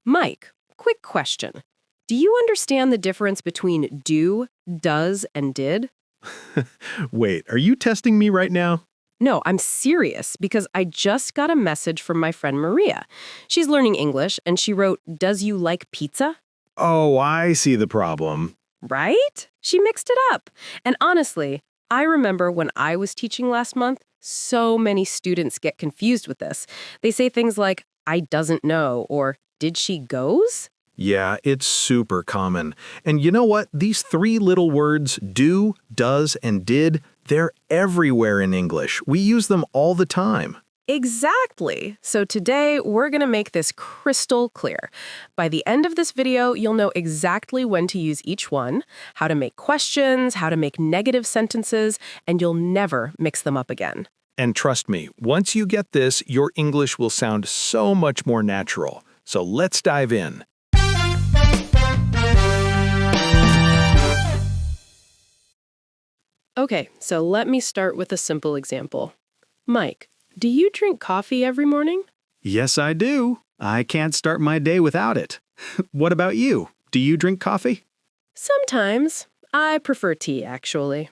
Mike, quick question. Do you understand the difference between do, does, and did? Wait, are you testing me right now? No, I'm serious because I just got a message from my friend Maria. She's learning English and she wrote, "Does you like pizza?" Oh, I see the problem. Right? She mixed it up. And honestly, I remember when I was teaching last month, so many students get confused with this. They say things like, "I doesn't know," or "Did she goes?" Yeah, it's super common. And you know what? These three little words, do, does, and did, they're everywhere in English. We use them all the time. Exactly. So today, we're going to make this crystal clear. By the end of this video, you'll know exactly when to use each one, how to make questions, how to make negative sentences, and you'll never mix them up again. And trust me, once you get this, your English will sound so much more natural. So let's dive in. Okay, so let me start with a simple example. Mike, do you drink coffee every morning? Yes, I do. I can't start my day without it. What about you? Do you drink coffee? Sometimes. I prefer tea, actually.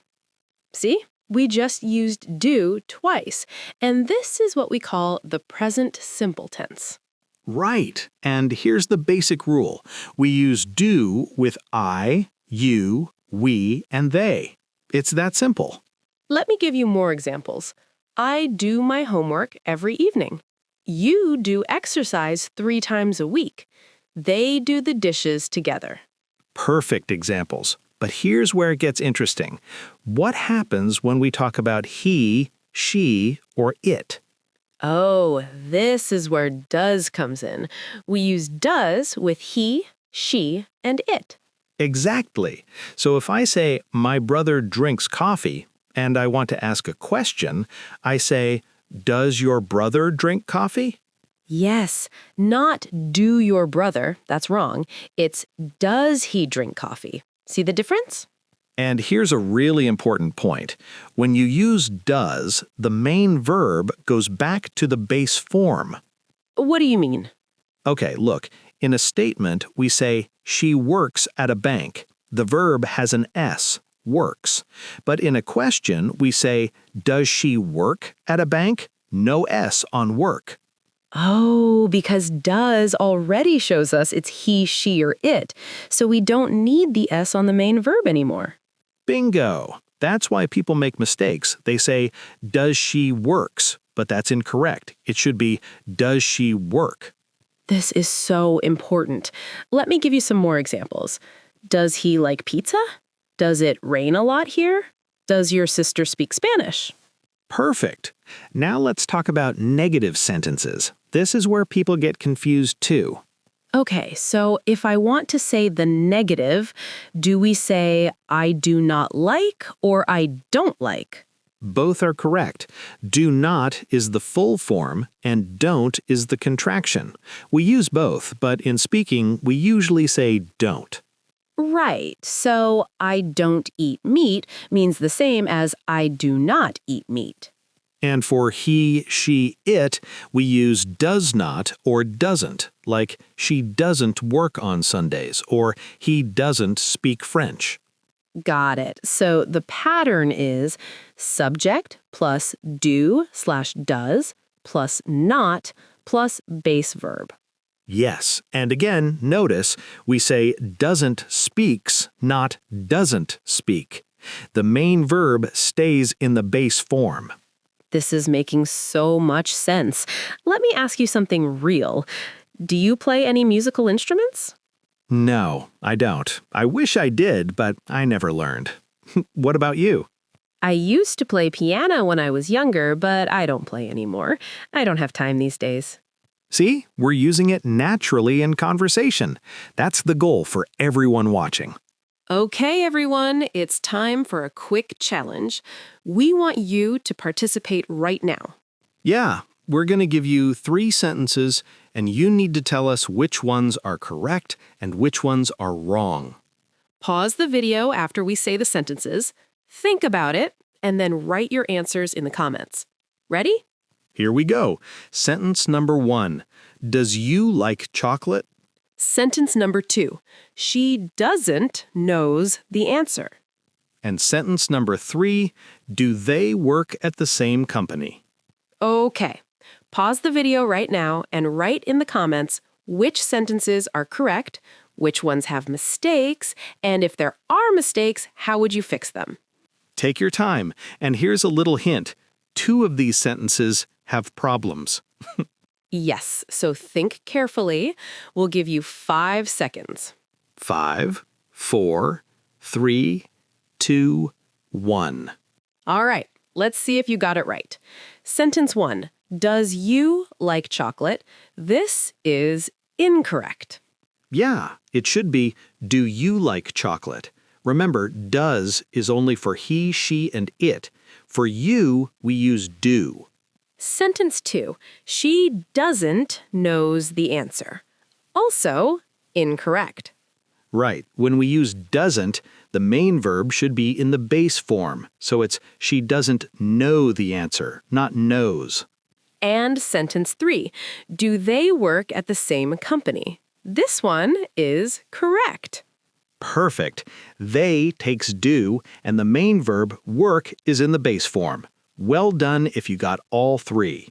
See? We just used do twice, and this is what we call the present simple tense. Right. And here's the basic rule. We use do with I, you, we, and they. It's that simple. Let me give you more examples. I do my homework every evening. You do exercise 3 times a week. They do the dishes together. Perfect examples. But here's where it gets interesting. What happens when we talk about he, she, or it? Oh, this is where does comes in. We use does with he, she, and it. Exactly. So if I say, my brother drinks coffee, and I want to ask a question, I say, does your brother drink coffee? Yes, not do your brother, that's wrong. It's does he drink coffee? See the difference? And here's a really important point. When you use does, the main verb goes back to the base form. What do you mean? Okay, look, in a statement, we say, she works at a bank. The verb has an S, works. But in a question, we say, does she work at a bank? No S on work. Oh, because does already shows us it's he, she, or it, so we don't need the S on the main verb anymore. Bingo! That's why people make mistakes. They say, does she works? But that's incorrect. It should be, does she work? This is so important. Let me give you some more examples. Does he like pizza? Does it rain a lot here? Does your sister speak Spanish? Perfect. Now let's talk about negative sentences. This is where people get confused too. Okay, so if I want to say the negative, do we say I do not like or I don't like? Both are correct. Do not is the full form and don't is the contraction. We use both, but in speaking, we usually say don't. Right, so I don't eat meat means the same as I do not eat meat. And for he, she, it, we use does not or doesn't, like she doesn't work on Sundays or he doesn't speak French. Got it. So the pattern is subject plus do/does plus not plus base verb. Yes, and again, notice we say doesn't speaks, not doesn't speak. The main verb stays in the base form. This is making so much sense. Let me ask you something real. Do you play any musical instruments? No, I don't. I wish I did, but I never learned. What about you? I used to play piano when I was younger, but I don't play anymore. I don't have time these days. See, we're using it naturally in conversation. That's the goal for everyone watching. Okay, everyone, it's time for a quick challenge. We want you to participate right now. Yeah, we're going to give you 3 sentences, and you need to tell us which ones are correct and which ones are wrong. Pause the video after we say the sentences, think about it, and then write your answers in the comments. Ready? Here we go. Sentence number 1. Does you like chocolate? Sentence number 2. She doesn't knows the answer. And sentence number 3, do they work at the same company? Okay. Pause the video right now and write in the comments which sentences are correct, which ones have mistakes, and if there are mistakes, how would you fix them? Take your time, and here's a little hint. 2 of these sentences have problems. Yes, so think carefully. We'll give you 5 seconds. 5, 4, 3, 2, 1. All right, let's see if you got it right. Sentence 1. Does you like chocolate? This is incorrect. Yeah, it should be, do you like chocolate? Remember, does is only for he, she, and it. For you, we use do. Sentence 2. She doesn't knows the answer. Also, incorrect. Right. When we use doesn't, the main verb should be in the base form. So it's she doesn't know the answer, not knows. And sentence 3. Do they work at the same company? This one is correct. Perfect. They takes do, and the main verb work is in the base form. Well done if you got all 3.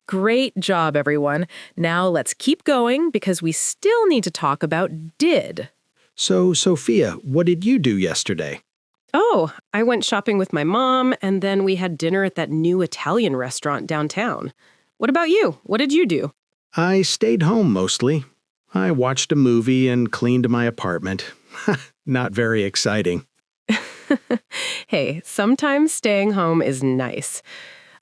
Great job, everyone. Now let's keep going because we still need to talk about did. So, Sophia, what did you do yesterday? Oh, I went shopping with my mom, and then we had dinner at that new Italian restaurant downtown. What about you? What did you do? I stayed home mostly. I watched a movie and cleaned my apartment. Not very exciting. Hey, sometimes staying home is nice.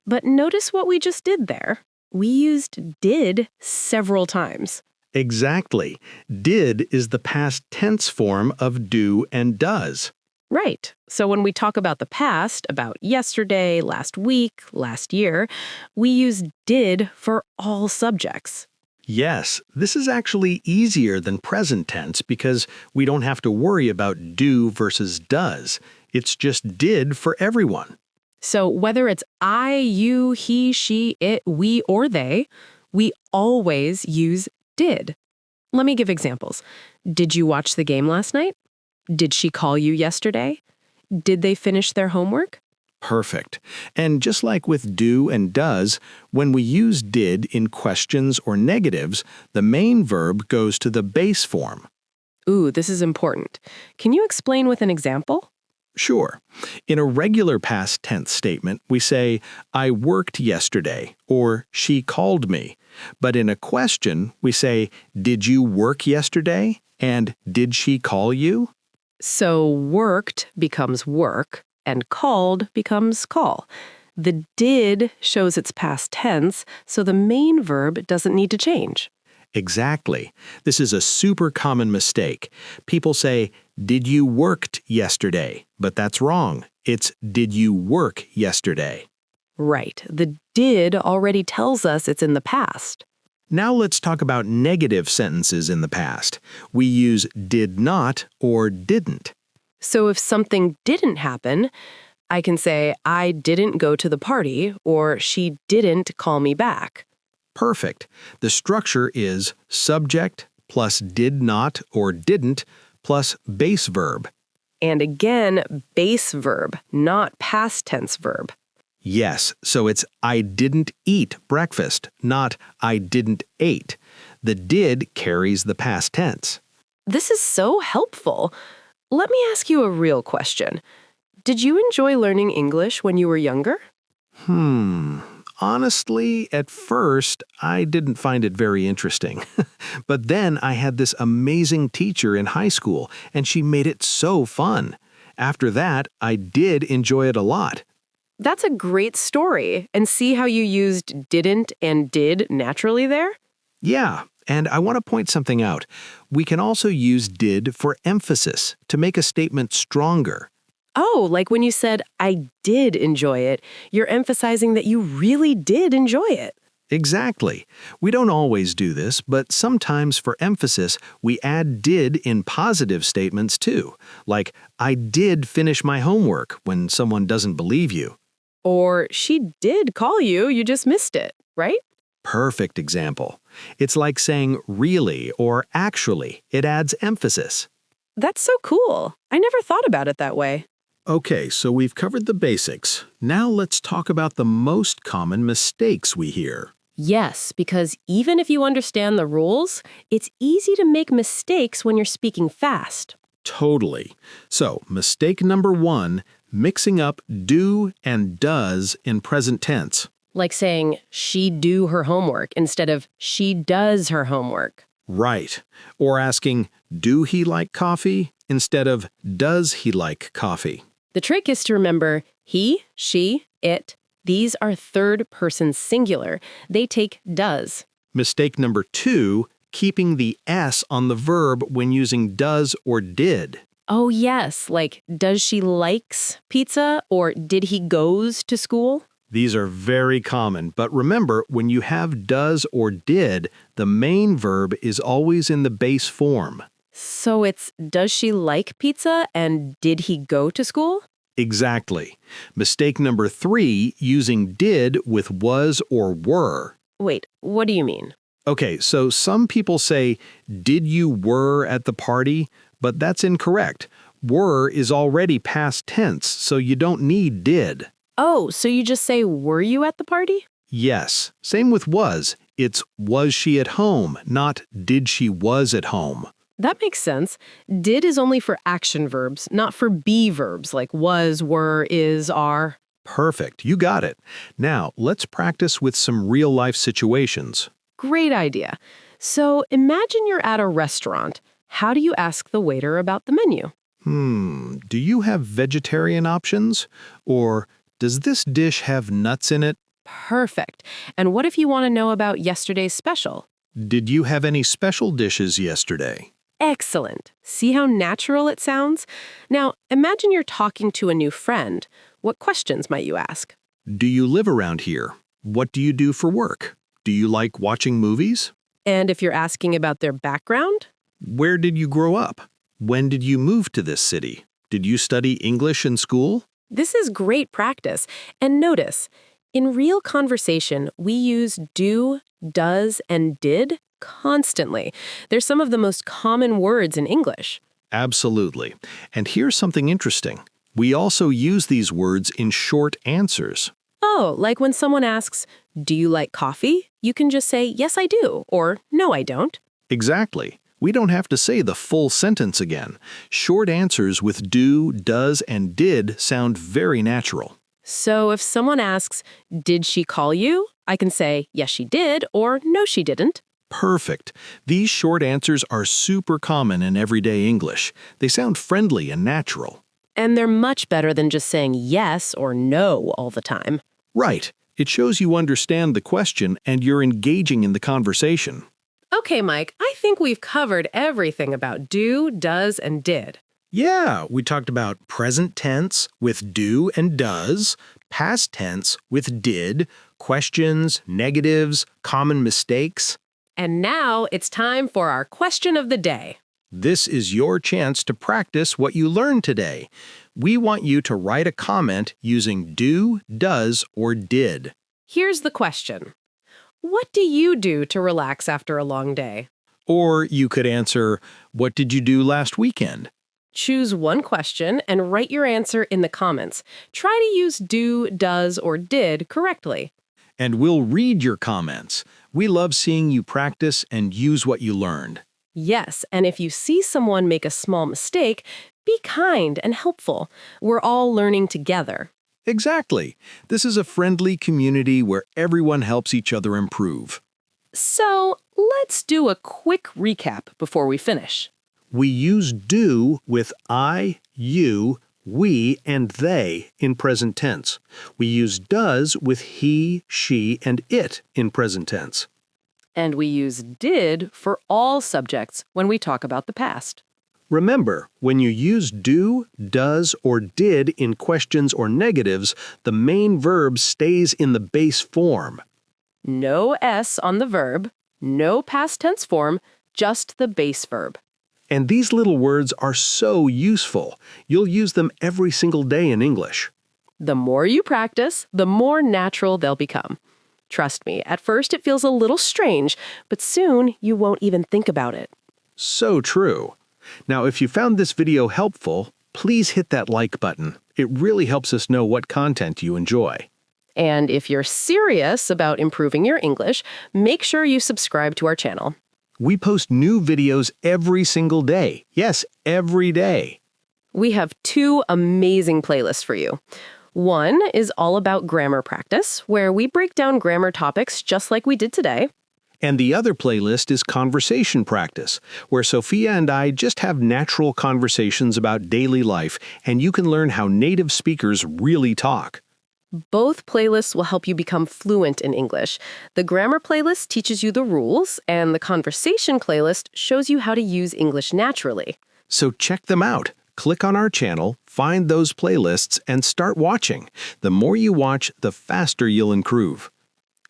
But notice what we just did there. We used did several times. Exactly. Did is the past tense form of do and does. Right. So when we talk about the past, about yesterday, last week, last year, we use did for all subjects. Yes, this is actually easier than present tense because we don't have to worry about do versus does. It's just did for everyone. So whether it's I, you, he, she, it, we, or they, we always use did. Let me give examples. Did you watch the game last night? Did she call you yesterday? Did they finish their homework? Perfect. And just like with do and does, when we use did in questions or negatives, the main verb goes to the base form. Ooh, this is important. Can you explain with an example? Sure. In a regular past tense statement, we say, I worked yesterday, or she called me. But in a question, we say, did you work yesterday? And did she call you? So worked becomes work, and called becomes call. The did shows its past tense, so the main verb doesn't need to change. Exactly. This is a super common mistake. People say, did you worked yesterday? But that's wrong. It's did you work yesterday? Right. The did already tells us it's in the past. Now let's talk about negative sentences in the past. We use did not or didn't. So if something didn't happen, I can say, I didn't go to the party, or she didn't call me back. Perfect. The structure is subject plus did not or didn't plus base verb. And again, base verb, not past tense verb. Yes, so it's I didn't eat breakfast, not I didn't ate. The did carries the past tense. This is so helpful. Let me ask you a real question. Did you enjoy learning English when you were younger? Honestly, at first, I didn't find it very interesting. But then I had this amazing teacher in high school, and she made it so fun. After that, I did enjoy it a lot. That's a great story. And see how you used didn't and did naturally there? Yeah, and I want to point something out. We can also use did for emphasis to make a statement stronger. Oh, like when you said, I did enjoy it, you're emphasizing that you really did enjoy it. Exactly. We don't always do this, but sometimes for emphasis, we add did in positive statements too. Like, I did finish my homework when someone doesn't believe you. Or she did call you, you just missed it, right? Perfect example. It's like saying really or actually. It adds emphasis. That's so cool. I never thought about it that way. Okay, so we've covered the basics. Now let's talk about the most common mistakes we hear. Yes, because even if you understand the rules, it's easy to make mistakes when you're speaking fast. Totally. So, mistake number 1, mixing up do and does in present tense. Like saying, she do her homework instead of she does her homework. Right. Or asking, do he like coffee instead of does he like coffee? The trick is to remember he, she, it. These are third-person singular. They take does. Mistake number 2, keeping the S on the verb when using does or did. Oh, yes, like does she likes pizza or did he goes to school? These are very common, but remember, when you have does or did, the main verb is always in the base form. So it's does she like pizza and did he go to school? Exactly. Mistake number 3, using did with was or were. Wait, what do you mean? Okay, so some people say, did you were at the party? But that's incorrect. Were is already past tense, so you don't need did. Oh, so you just say were you at the party? Yes, same with was. It's was she at home, not did she was at home. That makes sense. Did is only for action verbs, not for be verbs like was, were, is, are. Perfect, you got it. Now, let's practice with some real-life situations. Great idea. So imagine you're at a restaurant. How do you ask the waiter about the menu? Do you have vegetarian options? Or does this dish have nuts in it? Perfect. And what if you want to know about yesterday's special? Did you have any special dishes yesterday? Excellent. See how natural it sounds? Now, imagine you're talking to a new friend. What questions might you ask? Do you live around here? What do you do for work? Do you like watching movies? And if you're asking about their background? Where did you grow up? When did you move to this city? Did you study English in school? This is great practice. And notice, in real conversation, we use do, does, and did constantly. They're some of the most common words in English. Absolutely. And here's something interesting. We also use these words in short answers. Oh, like when someone asks, do you like coffee? You can just say, yes, I do, or no, I don't. Exactly. We don't have to say the full sentence again. Short answers with do, does, and did sound very natural. So if someone asks, did she call you? I can say, yes, she did, or no, she didn't. Perfect. These short answers are super common in everyday English. They sound friendly and natural. And they're much better than just saying yes or no all the time. Right. It shows you understand the question and you're engaging in the conversation. Okay, Mike, I think we've covered everything about do, does, and did. Yeah, we talked about present tense with do and does, past tense with did, questions, negatives, common mistakes. And now it's time for our question of the day. This is your chance to practice what you learned today. We want you to write a comment using do, does, or did. Here's the question. What do you do to relax after a long day? Or you could answer, what did you do last weekend? Choose one question and write your answer in the comments. Try to use do, does, or did correctly. And we'll read your comments. We love seeing you practice and use what you learned. Yes, and if you see someone make a small mistake, be kind and helpful. We're all learning together. Exactly. This is a friendly community where everyone helps each other improve. So let's do a quick recap before we finish. We use do with I, you, we, and they in present tense. We use does with he, she, and it in present tense. And we use did for all subjects when we talk about the past. Remember, when you use do, does, or did in questions or negatives, the main verb stays in the base form. No S on the verb, no past tense form, just the base verb. And these little words are so useful. You'll use them every single day in English. The more you practice, the more natural they'll become. Trust me, at first it feels a little strange, but soon you won't even think about it. So true. Now, if you found this video helpful, please hit that like button. It really helps us know what content you enjoy. And if you're serious about improving your English, make sure you subscribe to our channel. We post new videos every single day. Yes, every day. We have 2 amazing playlists for you. One is all about grammar practice, where we break down grammar topics just like we did today. And the other playlist is conversation practice, where Sophia and I just have natural conversations about daily life, and you can learn how native speakers really talk. Both playlists will help you become fluent in English. The grammar playlist teaches you the rules, and the conversation playlist shows you how to use English naturally. So check them out. Click on our channel, find those playlists, and start watching. The more you watch, the faster you'll improve.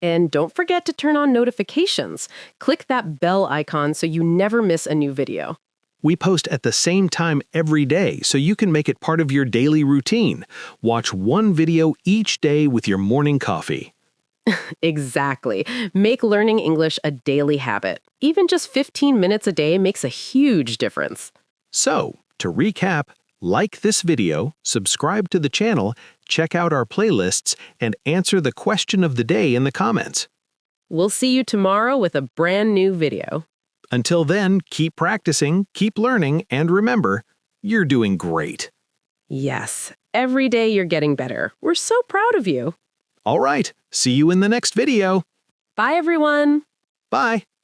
And don't forget to turn on notifications. Click that bell icon so you never miss a new video. We post at the same time every day, so you can make it part of your daily routine. Watch one video each day with your morning coffee. Exactly. Make learning English a daily habit. Even just 15 minutes a day makes a huge difference. So, to recap, like this video, subscribe to the channel, check out our playlists, and answer the question of the day in the comments. We'll see you tomorrow with a brand new video. Until then, keep practicing, keep learning, and remember, you're doing great. Yes, every day you're getting better. We're so proud of you. All right, see you in the next video. Bye, everyone. Bye.